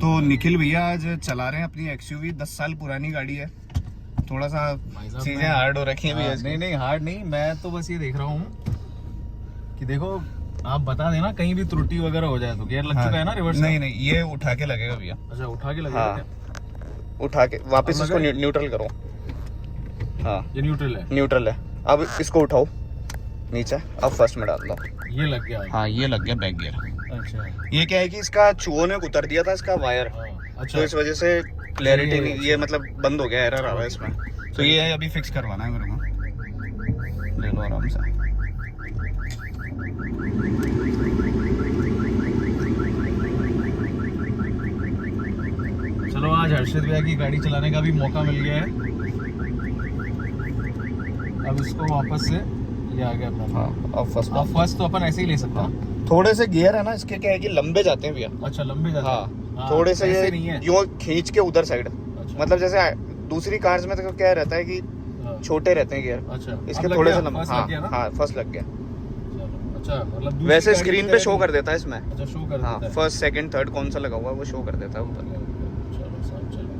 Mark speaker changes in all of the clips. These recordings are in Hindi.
Speaker 1: तो निखिल भैया आज चला रहे हैं अपनी एक्सयूवी, 10 साल पुरानी गाड़ी है। थोड़ा सा चीजें हार्ड हो रखी हैं भैया।
Speaker 2: नहीं हार्ड नहीं, मैं तो बस ये देख रहा हूँ कि देखो आप बता देना कहीं भी त्रुटि वगैरह हो जाए तो। गियर लग चुका है ना रिवर्स?
Speaker 1: नहीं ये उठा के लगेगा भैया।
Speaker 2: अच्छा उठा के लगेगा?
Speaker 1: हाँ, उठा के वापस इसको न्यूट्रल करो। हाँ
Speaker 2: ये न्यूट्रल है।
Speaker 1: न्यूट्रल है। अब इसको उठाओ नीचे, अब फर्स्ट में डाल दो।
Speaker 2: ये लग गया?
Speaker 1: हाँ ये लग गया बैक गियर।
Speaker 2: अच्छा,
Speaker 1: ये क्या है कि इसका चूहों ने उतर दिया था इसका वायर।
Speaker 2: अच्छा
Speaker 1: तो इस वजह से क्लैरिटी नहीं, ये मतलब बंद हो गया, एरर आ रहा है इसमें। तो ये है अभी फिक्स करवाना है मेरे को। ले लो आराम से।
Speaker 2: चलो आज हर्षित भैया की गाड़ी चलाने का भी मौका मिल गया है। अब इसको वापस से ये आ गया अपना।
Speaker 1: हाँ अब
Speaker 2: फर्स्ट तो अपन ऐसे ही ले सकते हैं।
Speaker 1: थोड़े से गियर है ना इसके, क्या है कि लंबे जाते हैं भैया।
Speaker 2: अच्छा लंबे जाते हैं।
Speaker 1: हाँ थोड़े से ये
Speaker 2: नहीं है।
Speaker 1: यूं खींच के उधर साइड।
Speaker 2: अच्छा।
Speaker 1: मतलब जैसे दूसरी कार्स में तो क्या रहता है कि छोटे रहते हैं गियर।
Speaker 2: अच्छा
Speaker 1: इसके थोड़े से लंबे।
Speaker 2: हाँ
Speaker 1: फर्स्ट लग गया।
Speaker 2: अच्छा मतलब
Speaker 1: वैसे स्क्रीन पे शो कर देता है इसमें।
Speaker 2: अच्छा शो कर
Speaker 1: हाँ
Speaker 2: देता है।
Speaker 1: फर्स्ट सेकंड थर्ड कौन सा लगा हुआ है वो शो कर देता है ऊपर।
Speaker 2: चलो सब चलो।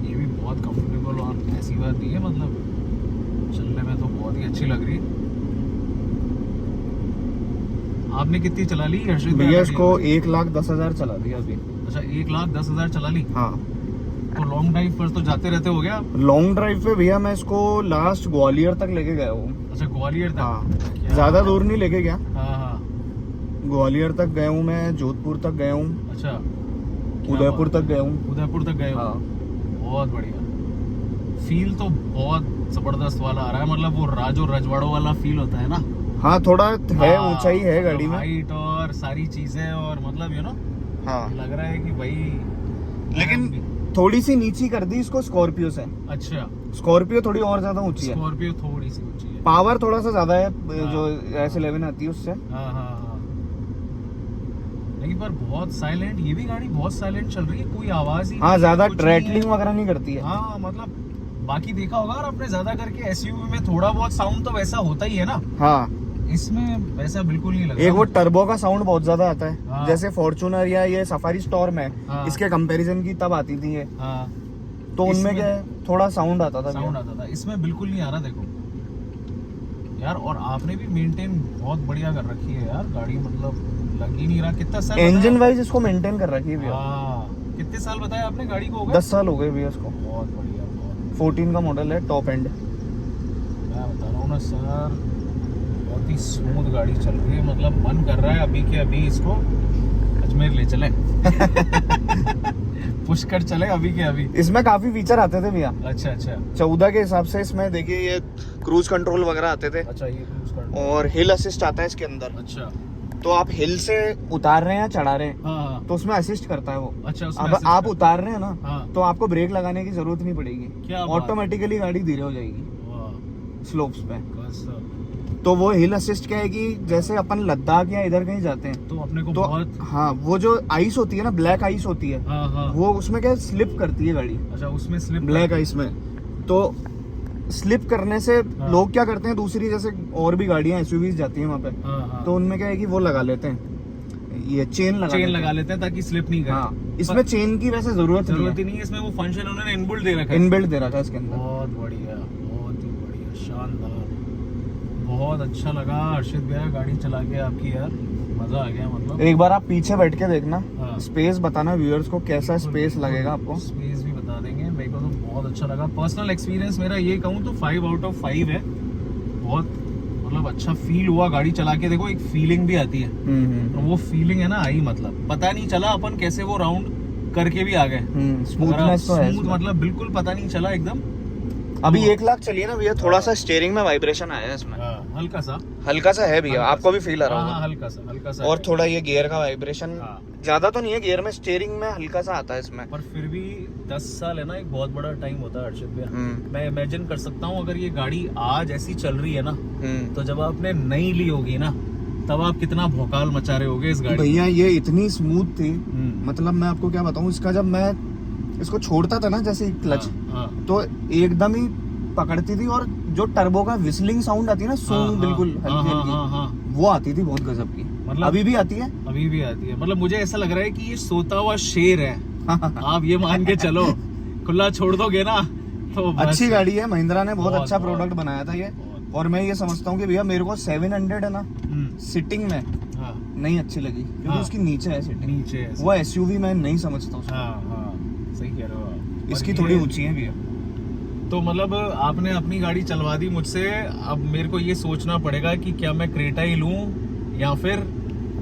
Speaker 2: ये भी बहुत कंफर्टेबल और ऐसी बात नहीं है, मतलब चलने में तो बहुत ही अच्छी लग रही है। आपने कितनी चला ली हर्षित
Speaker 1: भैया? इसको 1,10,000 चला दिया अभी।
Speaker 2: अच्छा 1,10,000 चला ली?
Speaker 1: हाँ।
Speaker 2: तो लॉन्ग ड्राइव पर तो जाते रहते हो गया?
Speaker 1: लॉन्ग ड्राइव पे भैया मैं इसको लास्ट ग्वालियर तक लेके गया हूँ।
Speaker 2: अच्छा ग्वालियर तक?
Speaker 1: हाँ ज्यादा दूर नहीं लेके गया।
Speaker 2: हाँ
Speaker 1: ग्वालियर तक गया हूँ मैं, जोधपुर तक गया हूँ।
Speaker 2: अच्छा
Speaker 1: उदयपुर तक गया हूँ।
Speaker 2: उदयपुर तक गए हो?
Speaker 1: हाँ।
Speaker 2: बहुत बढ़िया। फील तो बहुत जबरदस्त वाला आ रहा है, मतलब वो राजो रजवाड़ों वाला फील होता है ना।
Speaker 1: हाँ थोड़ा है, ऊंचाई है गाड़ी में,
Speaker 2: हाइट और सारी चीजें, और मतलब यू नो
Speaker 1: हाँ
Speaker 2: लग रहा है कि भाई।
Speaker 1: लेकिन थोड़ी सी नीची कर दी इसको स्कॉर्पियो से।
Speaker 2: अच्छा
Speaker 1: स्कॉर्पियो थोड़ी और ज्यादा ऊंची है।
Speaker 2: स्कॉर्पियो थोड़ी सी ऊंची है।
Speaker 1: पावर थोड़ा सा ज्यादा है जो S11 आती है उससे।
Speaker 2: हाँ लेकिन पर बहुत साइलेंट, ये भी गाड़ी बहुत साइलेंट चल रही है, कोई आवाज ही।
Speaker 1: हाँ ज्यादा ट्रैटलिंग वगैरह नहीं करती है।
Speaker 2: हाँ मतलब बाकी देखा होगा और आपने ज्यादा करके एसयूवी में थोड़ा बहुत साउंड तो वैसा होता ही है ना।
Speaker 1: हाँ
Speaker 2: इसमें वैसा बिल्कुल नहीं लगता।
Speaker 1: एक वो टर्बो का साउंड बहुत ज्यादा आता है।
Speaker 2: हाँ।
Speaker 1: जैसे फॉर्च्यूनर या ये सफारी स्टॉर्म है।
Speaker 2: हाँ।
Speaker 1: इसके कंपैरिजन की तब आती थी ये।
Speaker 2: हाँ
Speaker 1: तो उनमें क्या है, थोड़ा साउंड आता था।
Speaker 2: साउंड आता था, इसमें बिल्कुल नहीं आ रहा। देखो यार, और आपने भी मेंटेन बहुत बढ़िया कर रखी है यार गाड़ी, मतलब लग ही नहीं रहा। कितना साल
Speaker 1: इंजन वाइज इसको मेंटेन कर रखी है भैया।
Speaker 2: कितने साल बताया आपने गाड़ी को?
Speaker 1: 10 साल हो गए भैया इसको।
Speaker 2: बहुत बढ़िया।
Speaker 1: 14 का मॉडल है, टॉप एंड।
Speaker 2: मैं बता रहा हूँ ना सर, बहुत ही स्मूथ गाड़ी चल रही है। मतलब मन कर रहा है अभी के अभी इसको अजमेर ले चलें। पुष्कर चले अभी के अभी।
Speaker 1: इसमें काफी फीचर आते थे भैया।
Speaker 2: अच्छा
Speaker 1: 14 के हिसाब से इसमें देखिए ये क्रूज कंट्रोल वगैरह आते थे।
Speaker 2: अच्छा ये क्रूज कंट्रोल
Speaker 1: और हिल असिस्ट आता है इसके अंदर।
Speaker 2: अच्छा
Speaker 1: तो आप हिल से उतार रहे हैं या चढ़ा रहे हैं
Speaker 2: हाँ
Speaker 1: तो उसमें असिस्ट करता है वो।
Speaker 2: अच्छा
Speaker 1: अब आप उतार रहे हैं ना
Speaker 2: हाँ।
Speaker 1: तो आपको ब्रेक लगाने की जरूरत नहीं पड़ेगी,
Speaker 2: क्या
Speaker 1: ऑटोमेटिकली गाड़ी धीरे हो जाएगी
Speaker 2: वाह
Speaker 1: स्लोप्स पे।
Speaker 2: बस
Speaker 1: तो वो हिल असिस्ट क्या है कि जैसे अपन लद्दाख या इधर कहीं जाते हैं
Speaker 2: तो अपने को
Speaker 1: तो
Speaker 2: बहुत
Speaker 1: हाँ वो जो आइस होती है ना, ब्लैक आइस होती है,
Speaker 2: हाँ
Speaker 1: वो उसमें क्या स्लिप करती है गाड़ी।
Speaker 2: अच्छा उसमें स्लिप
Speaker 1: ब्लैक आइस में तो स्लिप करने से
Speaker 2: हाँ।
Speaker 1: लोग क्या करते हैं, दूसरी जैसे और भी गाड़ियां एसयूवीज जाती हैं वहाँ पे,
Speaker 2: हाँ
Speaker 1: तो उनमें क्या है कि वो लगा लेते हैं, ये चेन लगा
Speaker 2: लेते हैं ताकि स्लिप नहीं करे।
Speaker 1: हाँ इसमें चेन की वैसे जरूरत
Speaker 2: ही नहीं है, इसमें वो फंक्शन उन्होंने इनबिल्ट दे रखा है।
Speaker 1: इनबिल्ट दे रखा है इसके अंदर।
Speaker 2: बहुत बढ़िया, बहुत ही बढ़िया, शानदार, बहुत अच्छा लगा हर्षित भैया गाड़ी चला के आपकी यार, मजा आ गया। मतलब
Speaker 1: एक बार आप पीछे बैठ के देखना,
Speaker 2: हाँ।
Speaker 1: स्पेस बताना व्यूअर्स को कैसा स्पेस लगेगा आपको।
Speaker 2: स्पेस भी बता देंगे, मेरे को तो बहुत अच्छा लगा। पर्सनल एक्सपीरियंस मेरा ये कहूँ तो 5 आउट ऑफ 5 है। बहुत मतलब अच्छा फील हुआ गाड़ी चला के। देखो एक फीलिंग भी आती है, तो वो फीलिंग है ना आई, मतलब पता नहीं चला अपन कैसे वो राउंड करके भी आ गए।
Speaker 1: स्मूथनेस तो है
Speaker 2: स्मूथ, मतलब बिल्कुल पता नहीं चला एकदम।
Speaker 1: अभी 1 लाख चलिए ना भैया, थोड़ा सा स्टीयरिंग में वाइब्रेशन आया है इसमें, हल्का सा है भैया, आपको भी फील आ रहा होगा।
Speaker 2: हल्का सा
Speaker 1: और थोड़ा ये गियर का वाइब्रेशन ज्यादा तो नहीं है गियर में, स्टीयरिंग में हल्का सा आता है इसमें।
Speaker 2: पर फिर भी 10 साल है ना, एक बहुत बड़ा टाइम होता है हर्षित भैया। मैं इमेजिन कर सकता हूँ अगर ये गाड़ी आज ऐसी चल रही है ना, तो जब आपने नई ली होगी ना, तब आप कितना भौकाल मचा रहे होगे इस गाड़ी।
Speaker 1: भैया ये इतनी स्मूथ थी, मतलब मैं आपको क्या बताऊँ, इसका जब मैं इसको छोड़ता था ना जैसे क्लच, तो एकदम ही पकड़ती थी, और जो टर्बो का विस्लिंग साउंड आती है ना, सूंग बिल्कुल हल्की हल्की, वो आती थी बहुत गजब की।
Speaker 2: मतलब
Speaker 1: अभी भी आती है।
Speaker 2: अभी भी आती है। मतलब मुझे ऐसा लग रहा है कि ये सोता हुआ शेर है। आप ये मान के चलो, खुला छोड़ दोगे ना तो बस।
Speaker 1: अच्छी गाड़ी है, महिंद्रा ने बहुत
Speaker 2: बहुत,
Speaker 1: अच्छा
Speaker 2: बहुत।
Speaker 1: प्रोडक्ट बनाया था ये। और मैं ये समझता हूँ कि भैया मेरे को 700 है ना सिटिंग में
Speaker 2: हाँ
Speaker 1: नहीं अच्छी लगी, क्योंकि
Speaker 2: हाँ।
Speaker 1: उसकी नीचे है सिटिंग।
Speaker 2: नीचे है।
Speaker 1: वो एसयूवी मैं नहीं समझता उसको।
Speaker 2: हाँ हाँ सही कह रहे हो आप।
Speaker 1: इसकी
Speaker 2: और
Speaker 1: थोड़ी
Speaker 2: ये-
Speaker 1: ऊंची है भैया।
Speaker 2: तो मतलब आपने अपनी गाड़ी चलवा दी मुझसे, अब मेरे को ये सोचना पड़ेगा कि क्या मैं क्रेटा ही लूं या फिर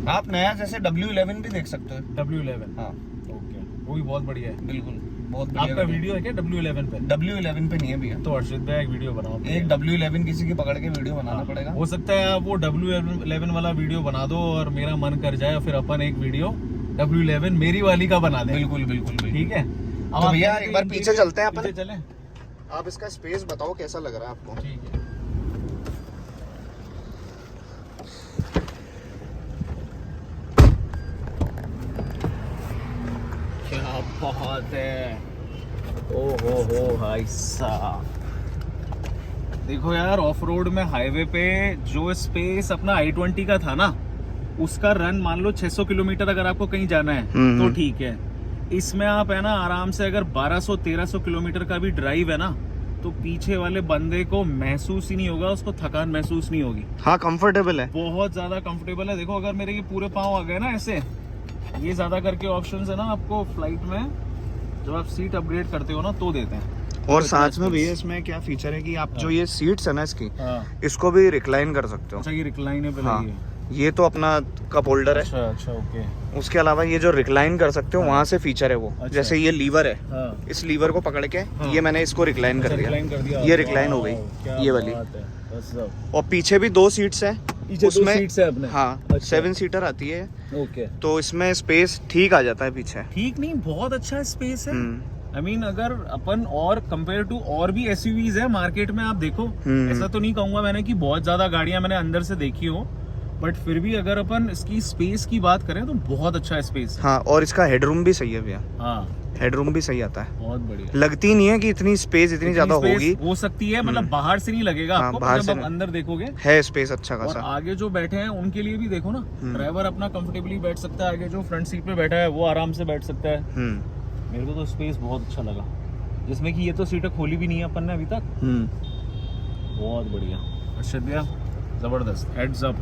Speaker 1: आप नया जैसे W11 भी देख सकते हो।
Speaker 2: W11।
Speaker 1: हाँ
Speaker 2: ओके, वो भी बहुत बढ़िया है।
Speaker 1: बिल्कुल, बहुत बढ़िया
Speaker 2: आपका
Speaker 1: गाड़ी है।
Speaker 2: वीडियो है क्या W11 पे?
Speaker 1: W11 पे नहीं है भैया।
Speaker 2: तो अर्षित भाई एक वीडियो बनाओ।
Speaker 1: एक W11 किसी की पकड़ के वीडियो बनाना पड़ेगा।
Speaker 2: हो सकता है आप वो W11 वाला वीडियो बना दो और मेरा मन कर जाए, फिर अपन एक वीडियो W11 मेरी वाली का बना दें।
Speaker 1: बिल्कुल बिल्कुल बिल्कुल।
Speaker 2: ठीक है। अब
Speaker 1: तो
Speaker 2: आप
Speaker 1: भैया
Speaker 2: कहते
Speaker 1: एक बार
Speaker 2: हैं
Speaker 1: पीछे चलते हैं अपन।
Speaker 2: पीछे चलें।
Speaker 1: आप इसका स्पेस बताओ कैसा लग रहा है आपको।
Speaker 2: ठीक है। क्या बात है, ओ हो भाई साहब। देखो यार, ऑफ रोड में हाईवे पे जो स्पेस अपना i20 का था ना, उसका रन मान लो 600 किलोमीटर अगर आपको कहीं जाना है तो ठीक है। इसमें आप है ना आराम से अगर 1200-1300 किलोमीटर का भी ड्राइव है ना, तो पीछे वाले बंदे को महसूस ही नहीं होगा, उसको थकान महसूस नहीं होगी।
Speaker 1: हाँ कंफर्टेबल है।
Speaker 2: बहुत ज्यादा कंफर्टेबल है। देखो अगर मेरे ये पूरे पाँव आ गए ना ऐसे, ये ज्यादा करके ऑप्शंस है ना आपको फ्लाइट में, जब आप सीट अपग्रेड करते हो ना तो देते हैं।
Speaker 1: और साथ में भैया इसमें क्या फीचर है कि आप जो ये सीट्स है ना इसकी,
Speaker 2: हाँ।
Speaker 1: इसको भी रिक्लाइन कर सकते हो।
Speaker 2: अच्छा, ये रिक्लाइनेबल
Speaker 1: हाँ।
Speaker 2: है ये।
Speaker 1: ये तो अपना कप होल्डर है।
Speaker 2: अच्छा अच्छा, ओके।
Speaker 1: उसके अलावा ये जो रिक्लाइन कर सकते हो
Speaker 2: हाँ।
Speaker 1: वहाँ से फीचर है वो।
Speaker 2: अच्छा।
Speaker 1: जैसे ये लीवर है,
Speaker 2: हाँ।
Speaker 1: इस लीवर को पकड़ के
Speaker 2: हाँ।
Speaker 1: ये मैंने इसको रिक्लाइन कर दिया।
Speaker 2: रिक्लाइन कर दिया।
Speaker 1: ये रिक्लाइन हो
Speaker 2: वाह,
Speaker 1: गई
Speaker 2: क्या
Speaker 1: ये वाली।
Speaker 2: बात है। बस अब।
Speaker 1: और पीछे भी 2 सीट्स है
Speaker 2: पीछे 2 सीट्स है अपने।
Speaker 1: हाँ
Speaker 2: अच्छा।
Speaker 1: 7 सीटर आती है,
Speaker 2: ओके।
Speaker 1: तो इसमें स्पेस ठीक आ जाता है पीछे।
Speaker 2: ठीक नहीं, बहुत अच्छा स्पेस है।
Speaker 1: हम्म।
Speaker 2: आई मीन अगर अपन और कंपेयर टू और भी एसयूवीज है मार्केट में, आप देखो, ऐसा तो नहीं कहूंगा मैंने कि बहुत ज्यादा गाड़ियां मैंने अंदर से देखी हो, बट फिर भी अगर अपन इसकी स्पेस की बात करें तो बहुत अच्छा स्पेस है।
Speaker 1: हाँ, और इसका हेडरूम भी सही है भैया।
Speaker 2: हाँ,
Speaker 1: हेडरूम भी सही आता है।
Speaker 2: बहुत बढ़िया।
Speaker 1: लगती नहीं है कि इतनी स्पेस इतनी ज्यादा
Speaker 2: space
Speaker 1: होगी।
Speaker 2: हो सकती है, मतलब बाहर से नहीं लगेगा
Speaker 1: हाँ,
Speaker 2: आपको,
Speaker 1: बाहर
Speaker 2: जब
Speaker 1: से
Speaker 2: आप
Speaker 1: नहीं।
Speaker 2: अंदर देखोगे।
Speaker 1: है स्पेस अच्छा
Speaker 2: और
Speaker 1: खासा।
Speaker 2: आगे जो बैठे हैं उनके लिए भी देखो ना, ड्राइवर अपना कंफर्टेबली बैठ सकता है, आगे जो फ्रंट सीट पे बैठा है वो आराम से बैठ सकता है। मेरे को तो स्पेस बहुत अच्छा लगा, जिसमें कि ये तो सीटें खोली भी नहीं है अपन ने अभी तक। बहुत बढ़िया। अर्षद भैया जबरदस्त, हेड्स अप।